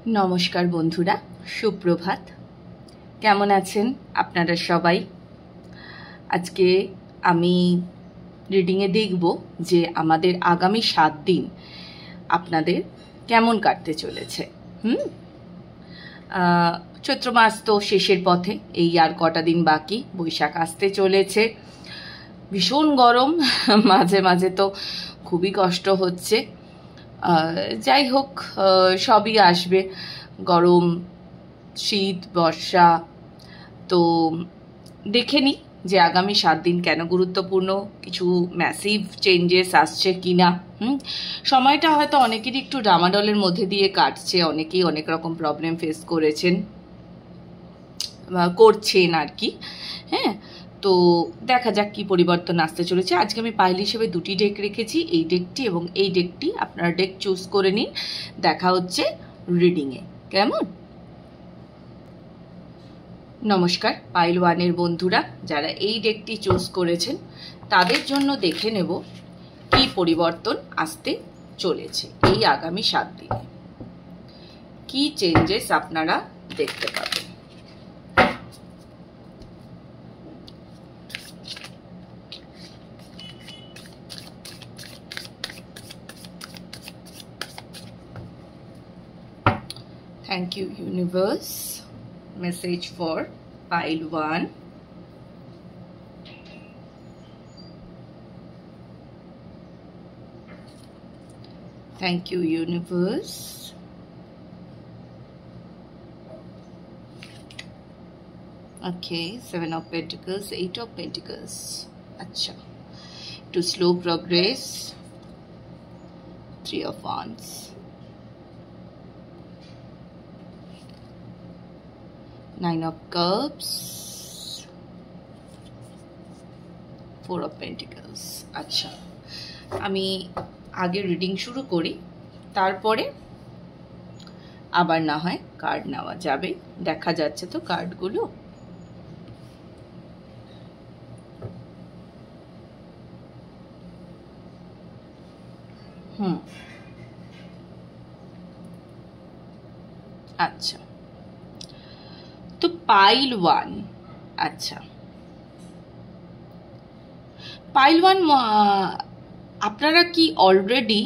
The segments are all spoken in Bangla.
नमस्कार बंधुरा सुप्रभात केमन आছেন আপনারা সবাই। আজকে আমি রিডিংয়ে দেখব যে আমাদের আগামী 7 দিন আপনাদের কেমন কাটতে চলেছে। চৈত্র মাস তো শেষের পথে, এই আর কটা দিন বাকি, বৈশাখ আসতে চলেছে। ভীষণ গরম, মাঝে মাঝে তো খুবই কষ্ট হচ্ছে। যাই হোক, সবই আসবে, গরম, শীত, বর্ষা। তো দেখে নিই যে আগামী 7 দিন কেন গুরুত্বপূর্ণ, কিছু ম্যাসিভ চেঞ্জেস আসছে কিনা। সময়টা হয়তো অনেকেরই একটু ডামাডলের মধ্যে দিয়ে কাটছে, অনেকেই অনেক রকম প্রবলেম ফেস করছেন আর কি। হ্যাঁ, তো দেখা যাক কি পরিবর্তন আসতে চলেছে। আজকে আমি পাইল হিসেবে 2টি ডেক রেখেছি, এই ডেকটি এবং এই ডেকটি। আপনারা ডেক চুজ করে নিন, দেখা হচ্ছে রিডিংয়ে। কেমন? নমস্কার পাইল 1-এর বন্ধুরা, যারা এই ডেকটি চুজ করেছেন তাদের জন্য দেখে নেব কি পরিবর্তন আসতে চলেছে এই আগামী 7 দিনে, কি চেঞ্জেস আপনারা দেখতে পাবেন। Thank you, universe. Message for pile 1. Thank you, universe. Okay, 7 of Pentacles, 8 of Pentacles. Acha. To slow progress. 3 of Wands. 9 of Cups, 4 of Pentacles. আচ্ছা, আমি আগে রিডিং শুরু করি, তারপরে আবার না হয় কার্ড নেওয়া যাবে। দেখা যাচ্ছে তো কার্ডগুলো। আচ্ছা, তো পাইল 1। আচ্ছা, পাইল 1, আপনারা কি অলরেডি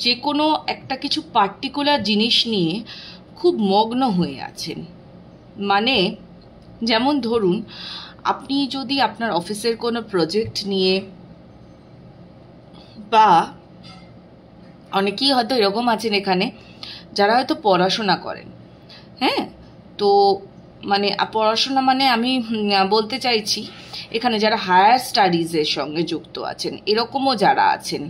যে কোনো একটা কিছু পার্টিকুলার জিনিস নিয়ে খুব মগ্ন হয়ে আছেন? মানে যেমন ধরুন, আপনি যদি আপনার অফিসের কোনো প্রজেক্ট নিয়ে, বা অনেকেই হয়তো এরকম আছেন এখানে যারা হয়তো পড়াশোনা করেন। হ্যাঁ, তো মানে পড়াশোনা মানে আমি বলতে চাইছি এখানে যারা হায়ার স্টাডিজের সঙ্গে যুক্ত আছেন, এরকমও যারা আছেন।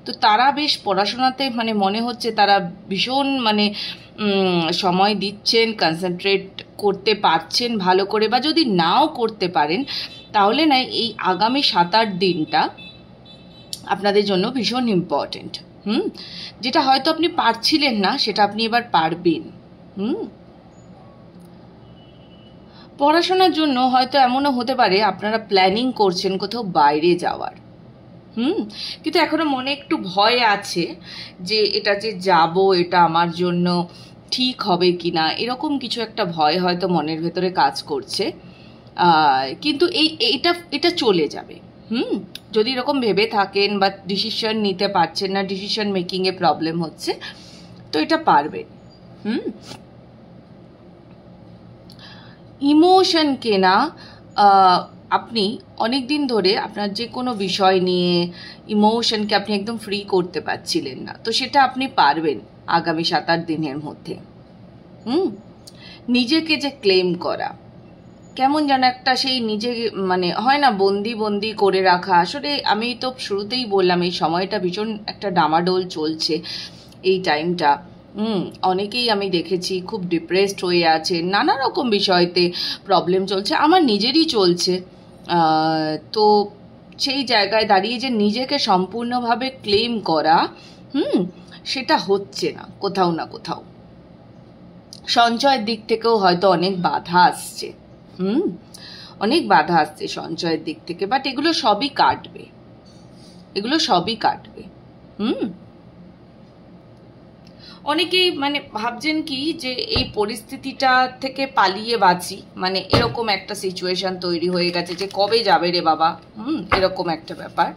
তো তারা বেশ পড়াশোনাতে মানে মনে হচ্ছে তারা ভীষণ মানে সময় দিচ্ছেন, কনসেন্ট্রেট করতে পারছেন ভালো করে। বা যদি নাও করতে পারেন তাহলে না, এই আগামী 7-8 দিনটা আপনাদের জন্য ভীষণ ইম্পর্টেন্ট। যেটা হয়তো আপনি পারছিলেন না, সেটা আপনি এবার পারবেন। পড়াশোনার জন্য হয়তো এমনও হতে পারে আপনারা প্ল্যানিং করছেন কোথাও বাইরে যাওয়ার। কিন্তু এখনো মনে একটু ভয় আছে যে এটা যে যাব, এটা আমার জন্য ঠিক হবে কিনা, এরকম কিছু একটা ভয় হয়তো মনের ভেতরে কাজ করছে। কিন্তু এটা চলে যাবে। যদি এরকম ভেবে থাকেন বা ডিসিশন নিতে পারছেন না, ডিসিশন মেকিংয়ে প্রবলেম হচ্ছে, তো এটা পারবেন। ইমোশনকে না, আপনি অনেক দিন ধরে আপনার যে কোনো বিষয় নিয়ে ইমোশনকে আপনি একদম ফ্রি করতে পারছিলেন না, তো সেটা আপনি পারবেন আগামী 7-8 দিনের মধ্যে। নিজেকে যে ক্লেম করা, কেমন যেন একটা সেই নিজে মানে হয় না, বন্দি বন্দি করে রাখা। আসলে আমি তো শুরুতেই বললাম এই সময়টা ভীষণ একটা ডামাডোল চলছে এই টাইমটা। অনেকেই আমি দেখেছি খুব ডিপ্রেসড হয়ে আছে, নানা রকম বিষয়তে প্রবলেম চলছে, আমার নিজেরই চলছে। তো সেই জায়গায় দাঁড়িয়ে যে নিজেকে সম্পূর্ণভাবে ক্লেম করা, সেটা হচ্ছে না কোথাও না কোথাও। সঞ্চয়ের দিক থেকেও হয়তো অনেক বাধা আসছে। অনেক বাধা আসছে সঞ্চয়ের দিক থেকে, বাট এগুলো সবই কাটবে, এগুলো সবই কাটবে। অনেকেই মানে ভাবছেন কি যে এই পরিস্থিতিটা থেকে পালিয়ে বাঁচি, মানে এরকম একটা সিচুয়েশন তৈরি হয়ে গেছে যে কবে যাবে রে বাবা, এরকম একটা ব্যাপার।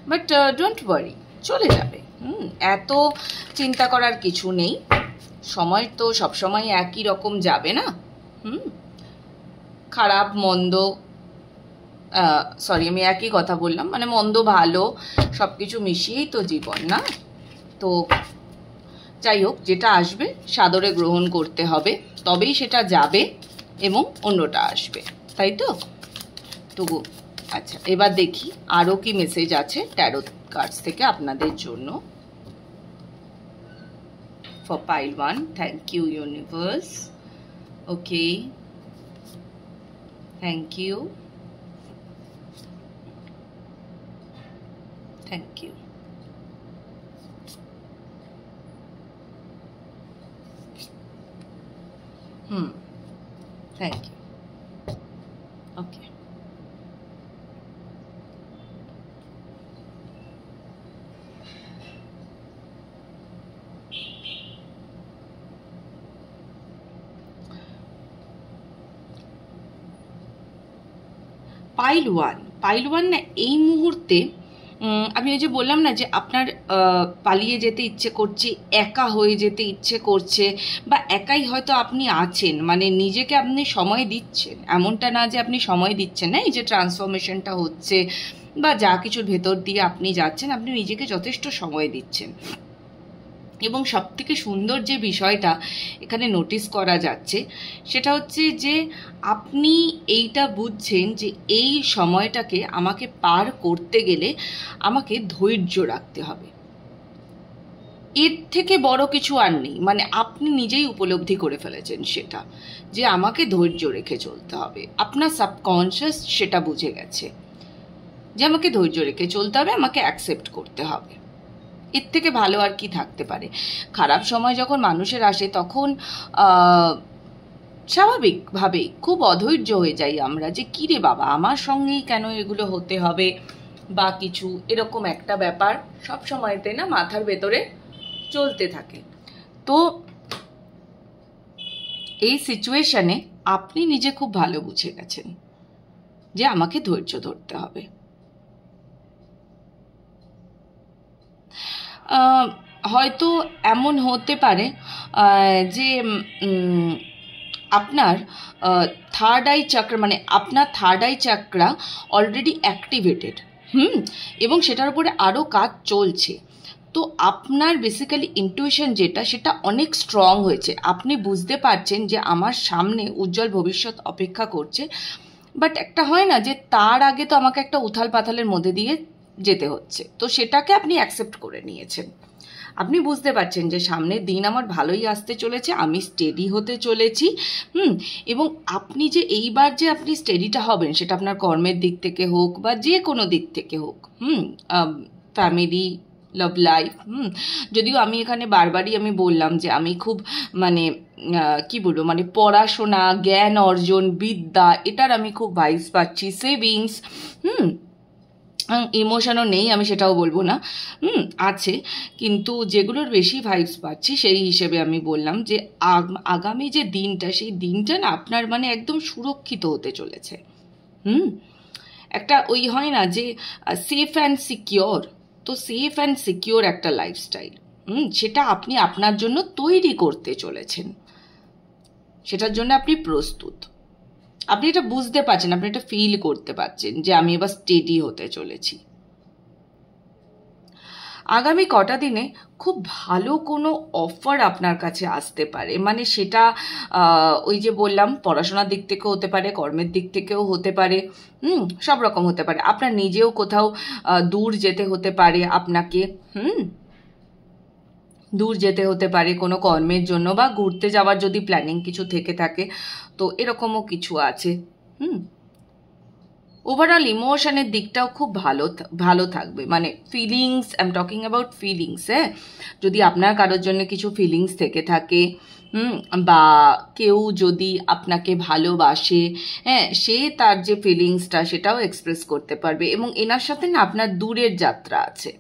বাট ডোন্ট ওয়ারি, চলে যাবে। এত চিন্তা করার কিছু নেই, সময় তো সবসময় একই রকম যাবে না। খারাপ মন্দ, সরি আমি একই কথা বললাম, মানে মন্দ ভালো সব কিছু মিশিয়েই তো জীবন, না? তো যাই হোক, যেটা আসবে সাদরে গ্রহণ করতে হবে, তবেই সেটা যাবে এবং অন্যটা আসবে, তাই তো? তবু আচ্ছা, এবার দেখি আরও কি মেসেজ আছে ট্যারো কার্ডস থেকে আপনাদের জন্য। For pile 1, thank you universe. Okay, thank you, thank you. Thank you. Okay. Pile one না এই মুহূর্তে, আমি ওই যে বললাম না যে আপনার পালিয়ে যেতে ইচ্ছে করছে, একা হয়ে যেতে ইচ্ছে করছে, বা একাই হয়তো আপনি আছেন, মানে নিজেকে আপনি সময় দিচ্ছেন, এমনটা না যে আপনি সময় দিচ্ছেন না, এই যে ট্রান্সফরমেশনটা হচ্ছে বা যা কিছুর ভেতর দিয়ে আপনি যাচ্ছেন, আপনি নিজেকে যথেষ্ট সময় দিচ্ছেন। এবং সবথেকে সুন্দর যে বিষয়টা এখানে নোটিস করা যাচ্ছে সেটা হচ্ছে যে আপনি এইটা বুঝছেন যে এই সময়টাকে আমাকে পার করতে গেলে আমাকে ধৈর্য রাখতে হবে, এর থেকে বড় কিছু আর নেই। মানে আপনি নিজেই উপলব্ধি করে ফেলেছেন সেটা, যে আমাকে ধৈর্য রেখে চলতে হবে। আপনার সাবকনশিয়াস সেটা বুঝে গেছে যে আমাকে ধৈর্য রেখে চলতে হবে, আমাকে অ্যাকসেপ্ট করতে হবে। এর থেকে ভালো আর কি থাকতে পারে? খারাপ সময় যখন মানুষের আসে তখন স্বাভাবিকভাবেই খুব অধৈর্য হয়ে যাই আমরা, যে কী রে বাবা, আমার সঙ্গেই কেন এগুলো হতে হবে বা কিছু, এরকম একটা ব্যাপার সব সময়তে না মাথার ভেতরে চলতে থাকে। তো এই সিচুয়েশনে আপনি নিজে খুব ভালো বুঝে গেছেন যে আমাকে ধৈর্য ধরতে হবে। হয়তো এমন হতে পারে যে আপনার থার্ড আই চাকরা, মানে আপনার থার্ড আই চাকরা অলরেডি অ্যাক্টিভেটেড, এবং সেটার উপরে আরও কাজ চলছে। তো আপনার বেসিক্যালি ইনটিউশন যেটা, সেটা অনেক স্ট্রং হয়েছে। আপনি বুঝতে পারছেন যে আমার সামনে উজ্জ্বল ভবিষ্যৎ অপেক্ষা করছে, বাট একটা হয় না যে তার আগে তো আমাকে একটা উথাল পাথালের মধ্যে দিয়ে যেতে হচ্ছে, তো সেটাকে আপনি অ্যাকসেপ্ট করে নিয়েছেন। আপনি বুঝতে পারছেন যে সামনের দিন আমার ভালোই আসতে চলেছে, আমি স্টেডি হতে চলেছি, এবং আপনি যে এইবার যে আপনি স্টেডিটা হবেন, সেটা আপনার কর্মের দিক থেকে হোক বা যে কোনো দিক থেকে হোক, ফ্যামিলি, লাভ লাইফ, যদিও আমি এখানে বারবারই আমি বললাম যে আমি খুব মানে কি বলবো, মানে পড়াশোনা, জ্ঞান অর্জন, বিদ্যা, এটার আমি খুব ভাইবস পাচ্ছি, সেভিংস, ইমোশনও নেই আমি সেটাও বলবো না, আছে, কিন্তু যেগুলোর বেশি ভাইবস পাচ্ছি সেই হিসেবে আমি বললাম যে আগামী যে দিনটা, সেই দিনটা না আপনার মানে একদম সুরক্ষিত হতে চলেছে। একটা ওই হয় না যে সেফ অ্যান্ড সিকিওর, তো সেফ অ্যান্ড সিকিওর একটা লাইফস্টাইল, সেটা আপনি আপনার জন্য তৈরি করতে চলেছেন, সেটার জন্য আপনি প্রস্তুত। আপনি এটা বুঝতে পারছেন, আপনি এটা ফিল করতে পারছেন যে আমি এবার স্টেডি হতে চলেছি। আগামী কটা দিনে খুব ভালো কোনো অফার আপনার কাছে আসতে পারে, মানে সেটা ওই যে বললাম পড়াশোনার দিক থেকেও হতে পারে, কর্মের দিক থেকেও হতে পারে, সব রকম হতে পারে। আপনার নিজেও কোথাও দূর যেতে হতে পারে, আপনাকে দূর যেতে হতে পারে কোনো কর্মের জন্য, বা ঘুরতে যাওয়ার যদি প্ল্যানিং কিছু থেকে থাকে, তো এরকমও কিছু আছে। ওভারঅল ইমোশনের দিকটাও খুব ভালো থাকবে, মানে feelings, I am talking about feelings, যদি আপনার কারোর জন্য কিছু ফিলিংস থেকে থাকে, বা কেউ যদি আপনাকে ভালোবাসে, সে তার যে ফিলিংসটা সেটাও এক্সপ্রেস করতে পারবে। এবং এনার সাথে না আপনার দূরের যাত্রা আছে,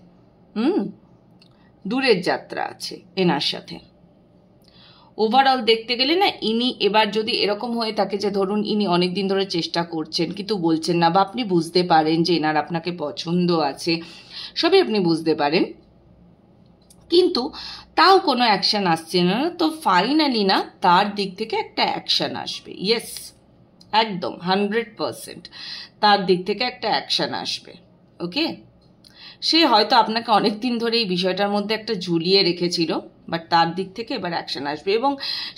দূরের যাত্রা আছে এনার সাথে, ওভারঅল দেখতে গেলে না, ইনি এবার যদি এরকম হয়ে থাকে যে ধরুন ইনি অনেক দিন ধরে চেষ্টা করছেন কিন্তু বলছেন না, বা আপনি বুঝতে পারেন যে এনার আপনাকে পছন্দ আছে, সবই আপনি বুঝতে পারেন, কিন্তু তাও কোনো অ্যাকশন আসছে না, তো ফাইনালি না তার দিক থেকে একটা অ্যাকশন আসবে। ইয়েস, একদম 100% তার দিক থেকে একটা অ্যাকশন আসবে। ওকে, সে হয়তো আপনাকে অনেক দিন ধরে এই বিষয়টার মধ্যে একটা ঝুলিয়ে রেখেছিল, বাট তার দিক থেকে এবার অ্যাকশন আসবে, এবং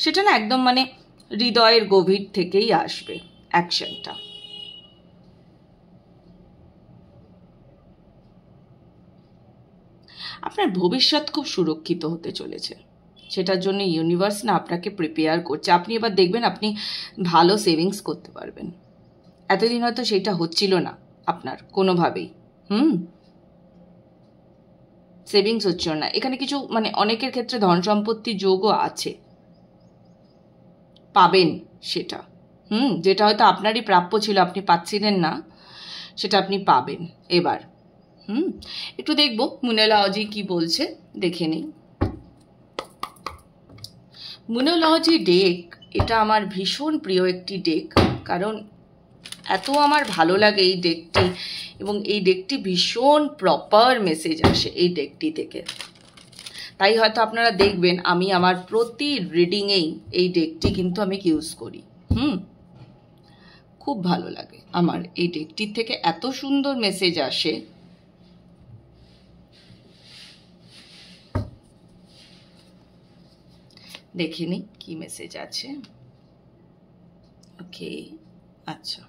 সেটা না একদম মানে হৃদয়ের গভীর থেকেই আসবে অ্যাকশনটা। আপনার ভবিষ্যৎ খুব সুরক্ষিত হতে চলেছে, সেটার জন্য ইউনিভার্স না আপনাকে প্রিপেয়ার করছে। আপনি এবার দেখবেন আপনি ভালো সেভিংস করতে পারবেন। এতদিন হয়তো সেটা হচ্ছিল না আপনার কোনোভাবেই, সেভিংস হচ্ছিল না। এখানে কিছু মানে অনেকের ক্ষেত্রে ধন সম্পত্তি যোগও আছে, পাবেন সেটা, যেটা হয়তো আপনারই প্রাপ্য ছিল, আপনি পাচ্ছিলেন না, সেটা আপনি পাবেন এবার। একটু দেখবো মুনেলজি কি বলছে, দেখে নিই। মুনেলজি ডেক, এটা আমার ভীষণ প্রিয় একটি ডেক, কারণ এত আমার ভালো লাগে এই ডেকটি, এবং এই ডেকটি ভীষণ প্রপার মেসেজ আসে এই ডেকটি থেকে। তাই হয়তো আপনারা দেখবেন আমি আমার প্রতি রিডিংয়েই এই ডেকটি কিন্তু আমি ইউজ করি। খুব ভালো লাগে আমার এই ডেকটির থেকে, এত সুন্দর মেসেজ আসে। দেখে নি কি মেসেজ আছে। ওকে, আচ্ছা,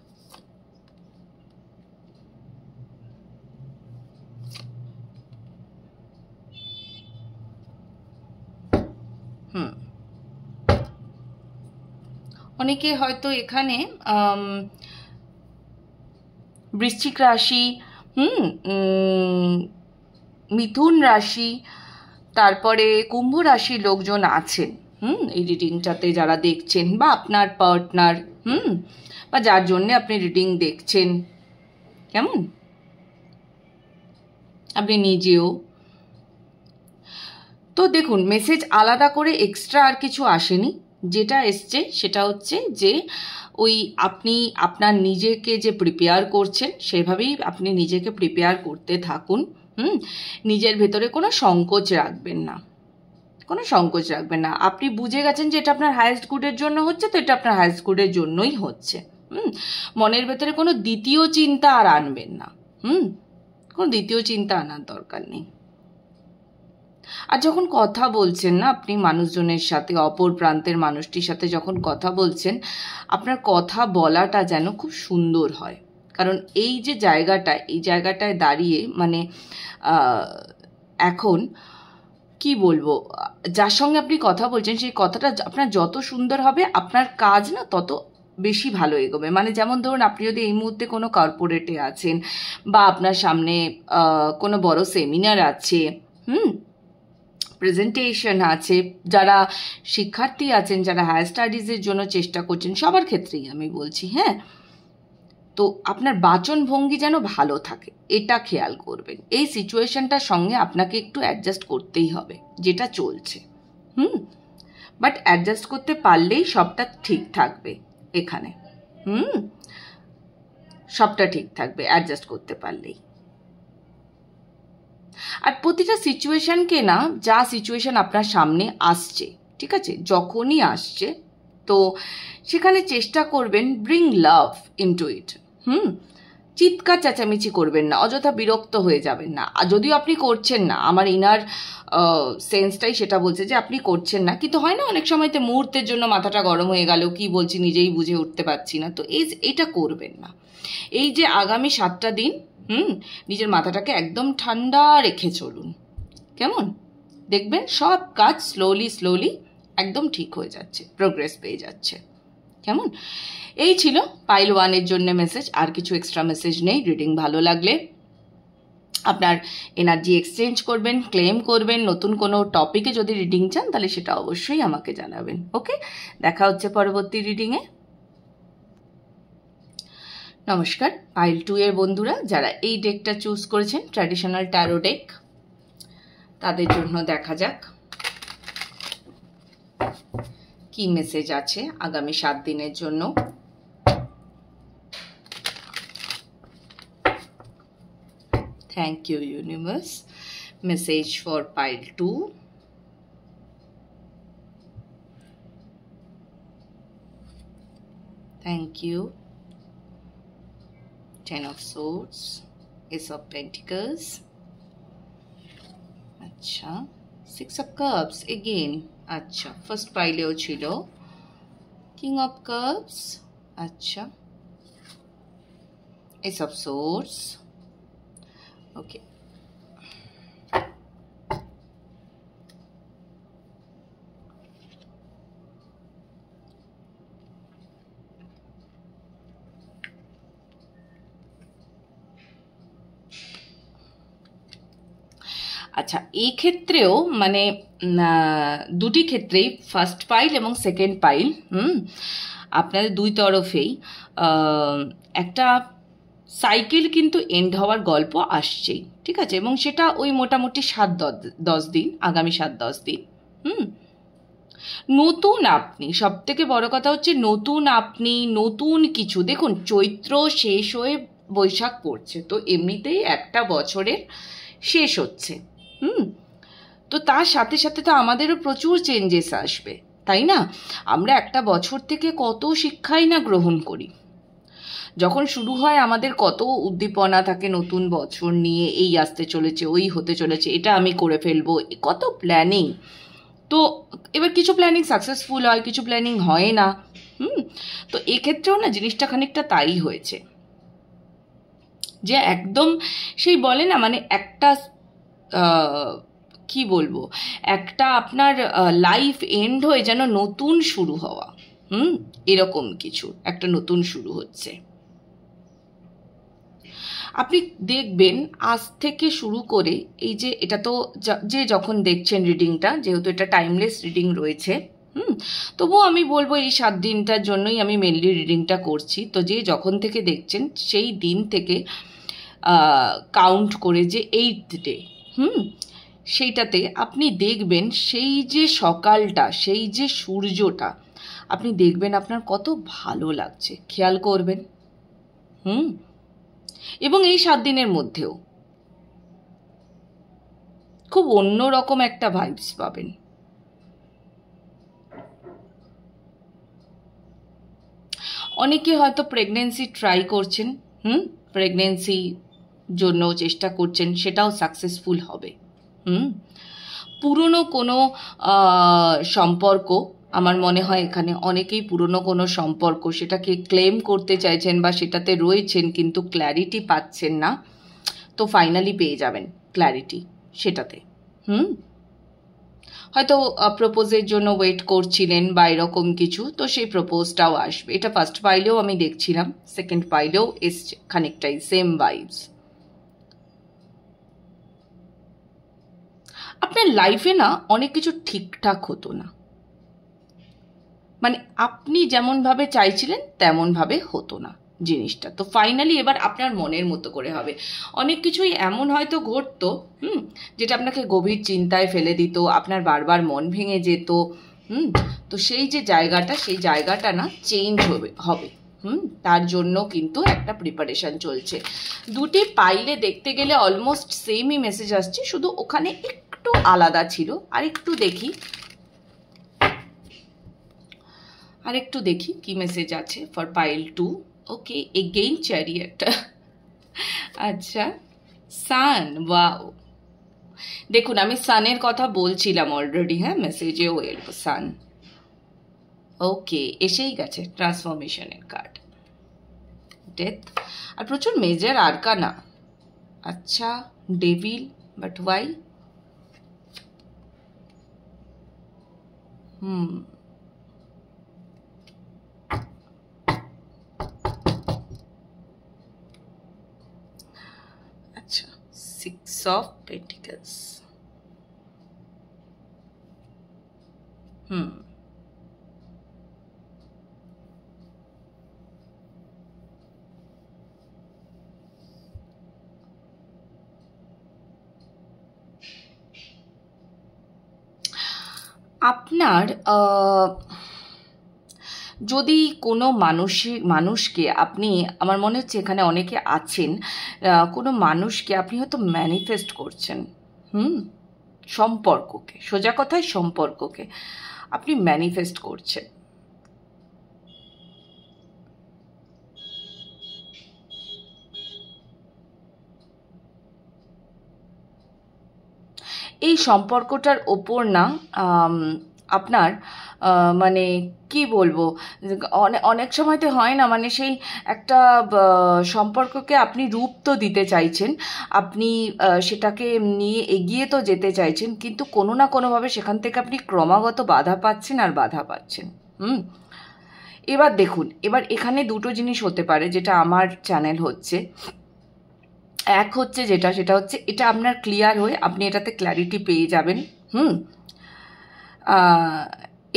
অনেকে হয়তো এখানে বৃশ্চিক রাশি, মিথুন রাশি, তারপরে কুম্ভ রাশির লোকজন আছেন এই রিডিংটাতে, যারা দেখছেন, বা আপনার পার্টনার, বা যার জন্য আপনি রিডিং দেখছেন, কেমন, আপনি নিজেও। তো দেখুন, মেসেজ আলাদা করে এক্সট্রা আর কিছু আসেনি, যেটা এসছে সেটা হচ্ছে যে ওই আপনি আপনার নিজেকে যে প্রিপেয়ার করছেন সেভাবেই আপনি নিজেকে প্রিপেয়ার করতে থাকুন। নিজের ভেতরে কোনো সংকোচ রাখবেন না, কোনো সংকোচ রাখবেন না। আপনি বুঝে গেছেন যে এটা আপনার হায়েস্ট গুডের জন্য হচ্ছে, তো এটা আপনার হায়েস্ট গুডের জন্যই হচ্ছে। মনের ভেতরে কোনো দ্বিতীয় চিন্তা আর আনবেন না, কোনো দ্বিতীয় চিন্তা আনার দরকার নেই। আর যখন কথা বলছেন না আপনি মানুষজনের সাথে, অপর প্রান্তের মানুষটির সাথে যখন কথা বলছেন, আপনার কথা বলাটা যেন খুব সুন্দর হয়, কারণ এই যে জায়গাটা, এই জায়গাটায় দাঁড়িয়ে মানে এখন কি বলবো, যার সঙ্গে আপনি কথা বলছেন সেই কথাটা আপনার যত সুন্দর হবে, আপনার কাজ না তত বেশি ভালো এগোবে। মানে যেমন ধরুন, আপনি যদি এই মুহূর্তে কোনো কর্পোরেটে আছেন, বা আপনার সামনে কোনো বড় সেমিনার আছে, প্রেজেন্টেশন আছে, যারা শিক্ষার্থী আছেন, যারা হায়ার স্টাডিজের জন্য চেষ্টা করছেন, সবার ক্ষেত্রেই আমি বলছি, তো আপনার বাচন ভঙ্গি যেন ভালো থাকে, এটা খেয়াল করবেন। এই সিচুয়েশনটার সঙ্গে আপনাকে একটু অ্যাডজাস্ট করতেই হবে, যেটা চলছে, বাট অ্যাডজাস্ট করতে পারলেই সবটা ঠিক থাকবে এখানে, সবটা ঠিক থাকবে অ্যাডজাস্ট করতে পারলেই। আর প্রতিটা সিচুয়েশনকে না, যা সিচুয়েশন আপনার সামনে আসছে, ঠিক আছে, যখনই আসছে, তো সেখানে চেষ্টা করবেন ব্রিং লাভ ইনটু ইট। চিৎকার চেঁচামেচি করবেন না, অযথা বিরক্ত হয়ে যাবেন না। আর যদিও আপনি করছেন না, আমার ইনার সেন্সটাই সেটা বলছে যে আপনি করছেন না, কিন্তু হয় না অনেক সময়তে মুহূর্তের জন্য মাথাটা গরম হয়ে গেল, কি বলছি নিজেই বুঝে উঠতে পারছি না, তো এটা করবেন না। এই যে আগামী 7টা দিন নিজের মাথাটাকে একদম ঠান্ডা রেখে চলুন, কেমন, দেখবেন সব কাজ স্লোলি একদম ঠিক হয়ে যাচ্ছে, প্রোগ্রেস পেয়ে যাচ্ছে, কেমন। এই ছিল পাইল 1-এর জন্য মেসেজ, আর কিছু এক্সট্রা মেসেজ নেই। রিডিং ভালো লাগলে আপনার এনার্জি এক্সচেঞ্জ করবেন, ক্লেম করবেন। নতুন কোনো টপিকে যদি রিডিং চান তাহলে সেটা অবশ্যই আমাকে জানাবেন। ওকে, দেখা হচ্ছে পরবর্তী রিডিংয়ে। নমস্কার পাইল 2-এর বন্ধুরা, যারা এই ডেকটা চুজ করেছেন, ট্র্যাডিশনাল ট্যারো ডেক, তাদের জন্য দেখা যাক কি মেসেজ আছে আগামী 7 দিনের জন্য। Thank you universe. Message for pile 2। Thank you. 10 of swords, ace of pentacles, আচ্ছা 6 of cups again, আচ্ছা ফার্স্ট পাইলেও ছিল কিং অফ কাপস, আচ্ছা ace of swords, ওকে আচ্ছা এই ক্ষেত্রেও মানে দুটি ক্ষেত্রেই ফার্স্ট পাইল এবং সেকেন্ড পাইল আপনাদের দুই তরফেই একটা সাইকেল কিন্তু এন্ড হওয়ার গল্প আসছেই, ঠিক আছে, এবং সেটা ওই মোটামুটি 7-10 দিন, আগামী 7-10 দিন। নতুন আপনি, সব থেকে বড় কথা হচ্ছে নতুন আপনি, নতুন কিছু। দেখুন চৈত্র শেষ হয়ে বৈশাখ পড়ছে, তো এমনিতেই একটা বছরের শেষ হচ্ছে। তো তার সাথে সাথে তো আমাদেরও প্রচুর চেঞ্জেস আসবে, তাই না? আমরা একটা বছর থেকে কত শিক্ষাই না গ্রহণ করি। যখন শুরু হয় আমাদের কত উদ্দীপনা থাকে নতুন বছর নিয়ে, এই আসতে চলেছে, ওই হতে চলেছে, এটা আমি করে ফেলবো, কত প্ল্যানিং। তো এবার কিছু প্ল্যানিং সাকসেসফুল হয়, কিছু প্ল্যানিং হয় না। তো এক্ষেত্রেও না জিনিসটা খানিকটা তাই হয়েছে, যে একদম সেই বলে না মানে একটা কি বলবো, একটা আপনার লাইফ এন্ড হয়ে যেন নতুন শুরু হওয়া, এরকম কিছু একটা নতুন শুরু হচ্ছে। আপনি দেখবেন আজ থেকে শুরু করে এই যে এটা তো যে যখন দেখছেন রিডিংটা, যেহেতু এটা টাইমলেস রিডিং রয়েছে, তবুও আমি বলবো এই 7 দিনটার জন্যই আমি মেনলি রিডিংটা করছি। তো যে যখন থেকে দেখছেন সেই দিন থেকে কাউন্ট করে যে 8th ডে, সেইটাতে আপনি দেখবেন সেই যে সকালটা, সেই যে সূর্যটা, আপনি দেখবেন আপনার কত ভালো লাগছে, খেয়াল করবেন। এবং এই 7 দিনের মধ্যেও খুব অন্যরকম একটা ভাইবস পাবেন। অনেকে হয়তো প্রেগনেন্সি ট্রাই করছেন, প্রেগনেন্সি জন্য চেষ্টা করছেন, সেটাও সাকসেসফুল হবে। পুরনো কোনো সম্পর্ক, আমার মনে হয় এখানে অনেকেই পুরনো কোনো সম্পর্ক সেটাকে ক্লেম করতে চাইছেন বা সেটাতে রয়েছেন, কিন্তু ক্ল্যারিটি পাচ্ছেন না। তো ফাইনালি পেয়ে যাবেন ক্ল্যারিটি সেটাতে। হয়তো প্রপোজের জন্য ওয়েট করছিলেন বা এরকম কিছু, তো সেই প্রপোজটাও আসবে। এটা ফার্স্ট পাইলেও আমি দেখছিলাম, সেকেন্ড পাইলেও এসছে খানিকটাই সেম ভাইবস। আপনার লাইফে না অনেক কিছু ঠিকঠাক হতো না, মানে আপনি যেমনভাবে চাইছিলেন তেমনভাবে হতো না জিনিসটা। তো ফাইনালি এবার আপনার মনের মতো করে হবে। অনেক কিছুই এমন হয়তো ঘটতো যেটা আপনাকে গভীর চিন্তায় ফেলে দিত, আপনার বারবার মন ভেঙে যেত। তো সেই যে জায়গাটা, সেই জায়গাটা না চেঞ্জ হবে। তার জন্য কিন্তু একটা প্রিপারেশন চলছে। দুটি পাইলে দেখতে গেলে অলমোস্ট সেমই মেসেজ আসছে, শুধু ওখানে একটু আলাদা ছিল। আরেকটু দেখি কি মেসেজ আছে for pile 2। Okay, again chariot. আচ্ছা, সান, ওয়াও। দেখুন আমি সানের কথা বলছিলাম অলরেডি, মেসেজেও এলো সান। ওকে, এসেই গেছে ট্রান্সফরমেশনের কার্ড, ডেথ, আর প্রচুর মেজর আরকানা। আচ্ছা, ডেভিল, বাট ওয়াই? আচ্ছা, 6 of Pentacles। আপনার যদি কোনো মানুষকে আপনি, আমার মনে হচ্ছে এখানে অনেকে আছেন, কোনো মানুষকে আপনি হয়তো ম্যানিফেস্ট করছেন, সম্পর্ককে, সোজা কথায় সম্পর্ককে আপনি ম্যানিফেস্ট করছেন। এই সম্পর্কটার ওপর না আপনার মানে কি বলবো, অনেক সময়তে হয় না, মানে সেই একটা সম্পর্ককে আপনি রূপ তো দিতে চাইছেন, আপনি সেটাকে নিয়ে এগিয়ে তো যেতে চাইছেন, কিন্তু কোনো না কোনোভাবে সেখান থেকে আপনি ক্রমাগত বাধা পাচ্ছেন আর বাধা পাচ্ছেন। এবার দেখুন, এবার এখানে দুটো জিনিস হতে পারে, যেটা আমার চ্যানেল হচ্ছে। এক হচ্ছে সেটা হচ্ছে এটা আপনার ক্লিয়ার হয়ে আপনি এটাতে ক্ল্যারিটি পেয়ে যাবেন,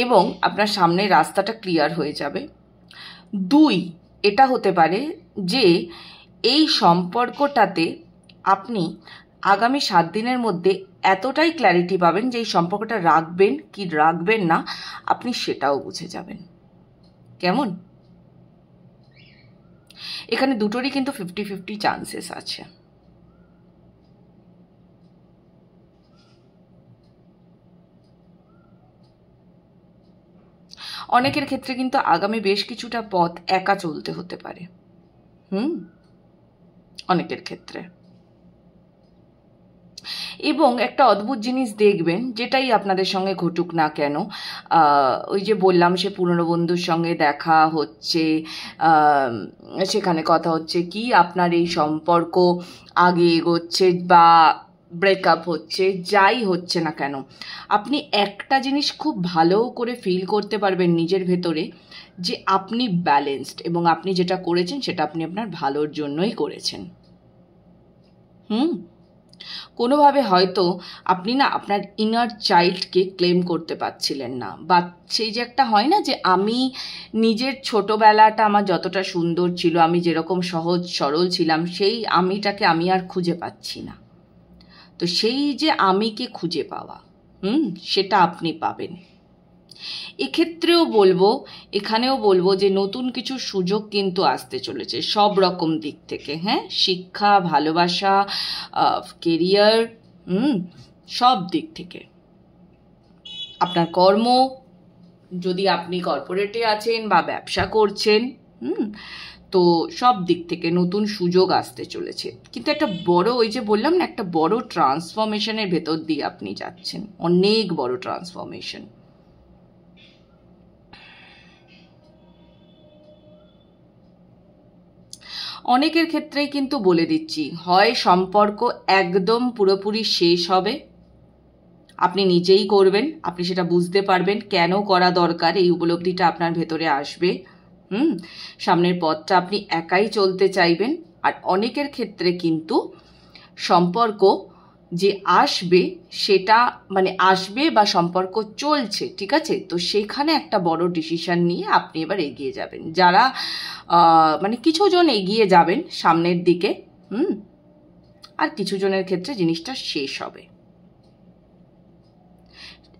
এবং আপনার সামনে রাস্তাটা ক্লিয়ার হয়ে যাবে। দুই, এটা হতে পারে যে এই সম্পর্কটাতে আপনি আগামী 7 দিনের মধ্যে এতটাই ক্ল্যারিটি পাবেন যে এই সম্পর্কটা রাখবেন কি রাখবেন না আপনি সেটাও বুঝে যাবেন। কেমন? এখানে দুটোরই কিন্তু 50-50 চান্সেস আছে। অনেকের ক্ষেত্রে কিন্তু আগামী বেশ কিছুটা পথ একা চলতে হতে পারে, অনেকের ক্ষেত্রে। এবং একটা অদ্ভুত জিনিস দেখবেন, যেটাই আপনাদের সঙ্গে ঘটুক না কেন, ওই যে বললাম সে পুরনো বন্ধুর সঙ্গে দেখা হচ্ছে, সেখানে কথা হচ্ছে কি আপনার এই সম্পর্ক আগে এগোচ্ছে বা ব্রেকআপ হচ্ছে, যাই হচ্ছে না কেন, আপনি একটা জিনিস খুব ভালো করে ফিল করতে পারবেন নিজের ভেতরে, যে আপনি ব্যালেন্সড, এবং আপনি যেটা করেছেন সেটা আপনি আপনার ভালোর জন্যই করেছেন। কোনোভাবে হয়তো আপনি না আপনার ইনার চাইল্ডকে ক্লেম করতে পারছিলেন না, বা সেই যে একটা হয় না যে আমি নিজের ছোটবেলাটা আমার যতটা সুন্দর ছিল, আমি যেরকম সহজ সরল ছিলাম, সেই আমিটাকে আমি আর খুঁজে পাচ্ছি না। তো সেই যে আমিকে খুঁজে পাওয়া, সেটা আপনি পাবেন। এক্ষেত্রেও বলবো, এখানেও বলবো যে নতুন কিছু সুযোগ কিন্তু আসতে চলেছে সব রকম দিক থেকে, শিক্ষা, ভালোবাসা, কেরিয়ার, সব দিক থেকে। আপনার কর্ম, যদি আপনি কর্পোরেটে আছেন বা ব্যবসা করছেন, তো সব দিক থেকে নতুন সুযোগ আসতে চলেছে। কিন্তু একটা বড়, ওই যে বললাম না, একটা বড় ট্রান্সফরমেশনের ভেতর দিয়ে আপনি যাচ্ছেন, অনেক বড় ট্রান্সফরমেশন। অনেকের ক্ষেত্রেই কিন্তু বলে দিচ্ছি, হয় সম্পর্ক একদম পুরোপুরি শেষ হবে, আপনি নিজেই করবেন, আপনি সেটা বুঝতে পারবেন কেন করা দরকার, এই উপলব্ধিটা আপনার ভেতরে আসবে, সামনের পথটা আপনি একাই চলতে চাইবেন। আর অনেকের ক্ষেত্রে কিন্তু সম্পর্ক যে আসবে, সেটা মানে আসবে বা সম্পর্ক চলছে, ঠিক আছে, তো সেখানে একটা বড় ডিসিশন নিয়ে আপনি এবার এগিয়ে যাবেন। যারা মানে কিছু জন এগিয়ে যাবেন সামনের দিকে, আর কিছু জনের ক্ষেত্রে জিনিসটা শেষ হবে।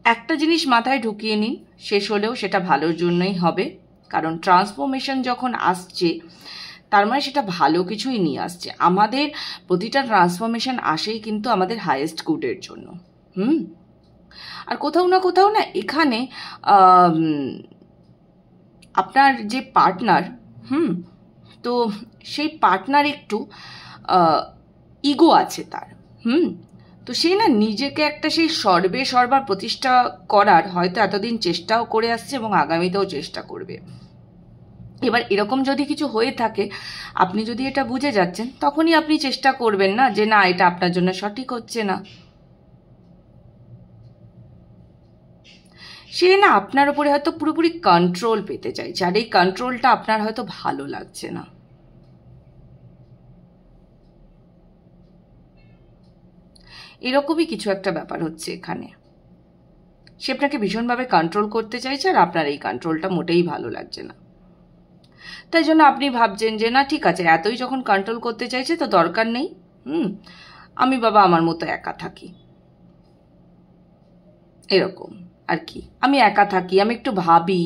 একটা জিনিস মাথায় ঢুকিয়ে নিন, শেষ হলেও সেটা ভালোর জন্যই হবে, কারণ ট্রান্সফরমেশন যখন আসছে তার মানে সেটা ভালো কিছুই নিয়ে আসছে। আমাদের প্রতিটা ট্রান্সফরমেশন আসেই কিন্তু আমাদের হাইয়েস্ট গুডের জন্য। আর কোথাও না এখানে আপনার যে পার্টনার, তো সেই পার্টনার একটু ইগো আছে তার, তো সে না নিজেকে একটা সেই সর্বা প্রতিষ্ঠা করার হয়তো এতদিন চেষ্টাও করে আসছে এবং আগামীতেও চেষ্টা করবে। এবার এরকম যদি কিছু হয়ে থাকে, আপনি যদি এটা বুঝে যাচ্ছেন, তখনই আপনি চেষ্টা করবেন না যে না এটা আপনার জন্য সঠিক হচ্ছে না। সে না আপনার উপরে হয়তো পুরোপুরি কন্ট্রোল পেতে চাইছে, আর এই কন্ট্রোলটা আপনার হয়তো ভালো লাগছে না। এরকমই কিছু একটা ব্যাপার হচ্ছে এখানে। সে আপনাকে ভীষণভাবে কন্ট্রোল করতে চাইছে, আর আপনার এই কন্ট্রোলটা মোটেই ভালো লাগছে না। তাই জন্য আপনি ভাবছেন যে না ঠিক আছে, এতই যখন কন্ট্রোল করতে চাইছে তো দরকার নেই, আমি বাবা আমার মতো একা থাকি, এরকম আর কি। আমি একা থাকি, আমি একটু ভাবি,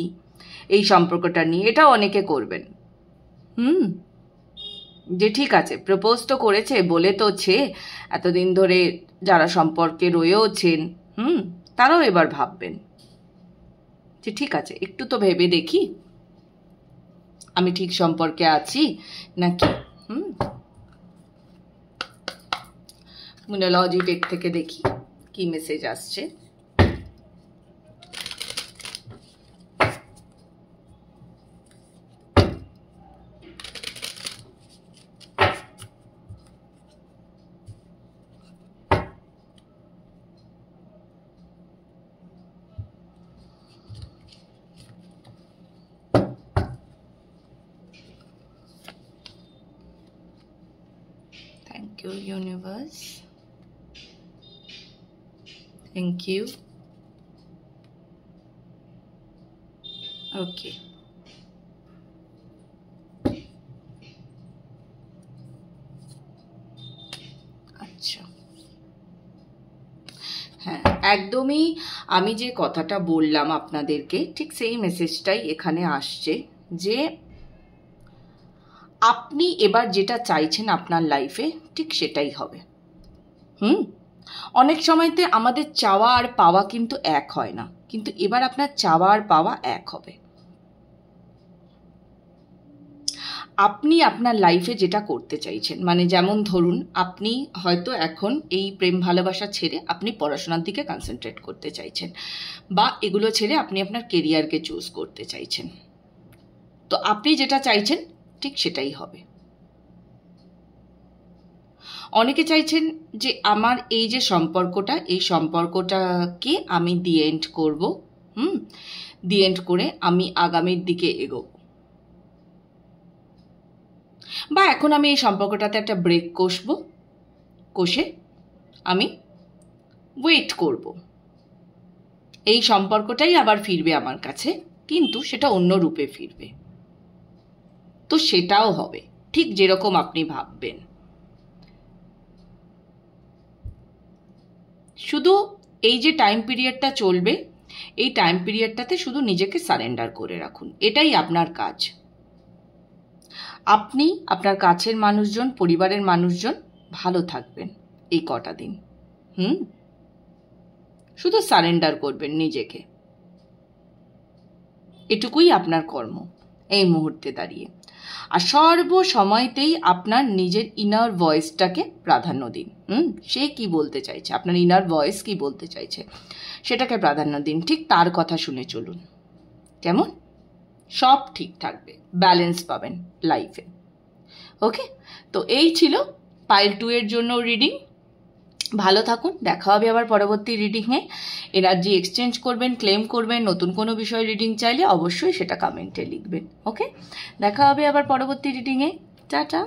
এই সম্পর্কটা নিয়ে, এটাও অনেকে করবেন। যে ঠিক আছে, প্রপোজ তো করেছে, বলেছে এতদিন ধরে যারা সম্পর্কে রয়েওছেন, তারাও এবার ভাববেন যে ঠিক আছে, একটু তো ভেবে দেখি আমি ঠিক সম্পর্কে আছি নাকি। নুমেরোলজি ডেক থেকে দেখি কি মেসেজ আসছে। Thank you, universe. Thank you. Okay. আচ্ছা, হ্যাঁ, একদমই আমি যে কথাটা বললাম আপনাদেরকে, ঠিক সেই মেসেজটাই এখানে আসছে যে আপনি এবার যেটা চাইছেন আপনার লাইফে ঠিক সেটাই হবে। অনেক সময়তে আমাদের চাওয়া আর পাওয়া কিন্তু এক হয় না, কিন্তু এবার আপনার চাওয়া আর পাওয়া এক হবে। আপনি আপনার লাইফে যেটা করতে চাইছেন, মানে যেমন ধরুন আপনি হয়তো এখন এই প্রেম ভালোবাসা ছেড়ে আপনি পড়াশোনার দিকে কনসেন্ট্রেট করতে চাইছেন, বা এগুলো ছেড়ে আপনি আপনার কেরিয়ারকে চুজ করতে চাইছেন। তো আপনি যেটা চাইছেন ঠিক সেটাই হবে। অনেকে চাইছেন যে আমার এই যে সম্পর্কটা, এই সম্পর্কটাকে আমি দি এন্ড করব, দি এন্ড করে আমি আগামীর দিকে এগোব, বা এখন আমি এই সম্পর্কটাতে একটা ব্রেক কষে আমি ওয়েট করব, এই সম্পর্কটাই আবার ফিরবে আমার কাছে, কিন্তু সেটা অন্য রূপে ফিরবে। তো সেটাও হবে ঠিক যেরকম আপনি ভাববেন। শুধু এই যে টাইম পিরিয়ডটা চলবে, এই টাইম পিরিয়ডটাতে শুধু নিজেকে সারেন্ডার করে রাখুন, এটাই আপনার কাজ। আপনি আপনার কাছের মানুষজন, পরিবারের মানুষজন ভালো থাকবেন এই কটা দিন। শুধু সারেন্ডার করবেন নিজেকে, এটুকুই আপনার কর্ম এই মুহূর্তে দাঁড়িয়ে। আর সর্বসময়তেই আপনার নিজের ইনার ভয়েসটাকে প্রাধান্য দিন। সে কি বলতে চাইছে, আপনার ইনার ভয়েস কি বলতে চাইছে সেটাকে প্রাধান্য দিন, ঠিক তার কথা শুনে চলুন। কেমন? সব ঠিক থাকবে, ব্যালেন্স পাবেন লাইফে। ওকে, তো এই ছিল পাইল 2 এর জন্য রিডিং। ভালো থাকুন, দেখা হবে আবার পরবর্তী রিডিংয়ে। এনার্জি এক্সচেঞ্জ করবেন, ক্লেম করবেন, নতুন কোনো বিষয় রিডিং চাইলে অবশ্যই সেটা কমেন্টে লিখবেন। ওকে, দেখা হবে আবার পরবর্তী রিডিংয়ে। টাটা।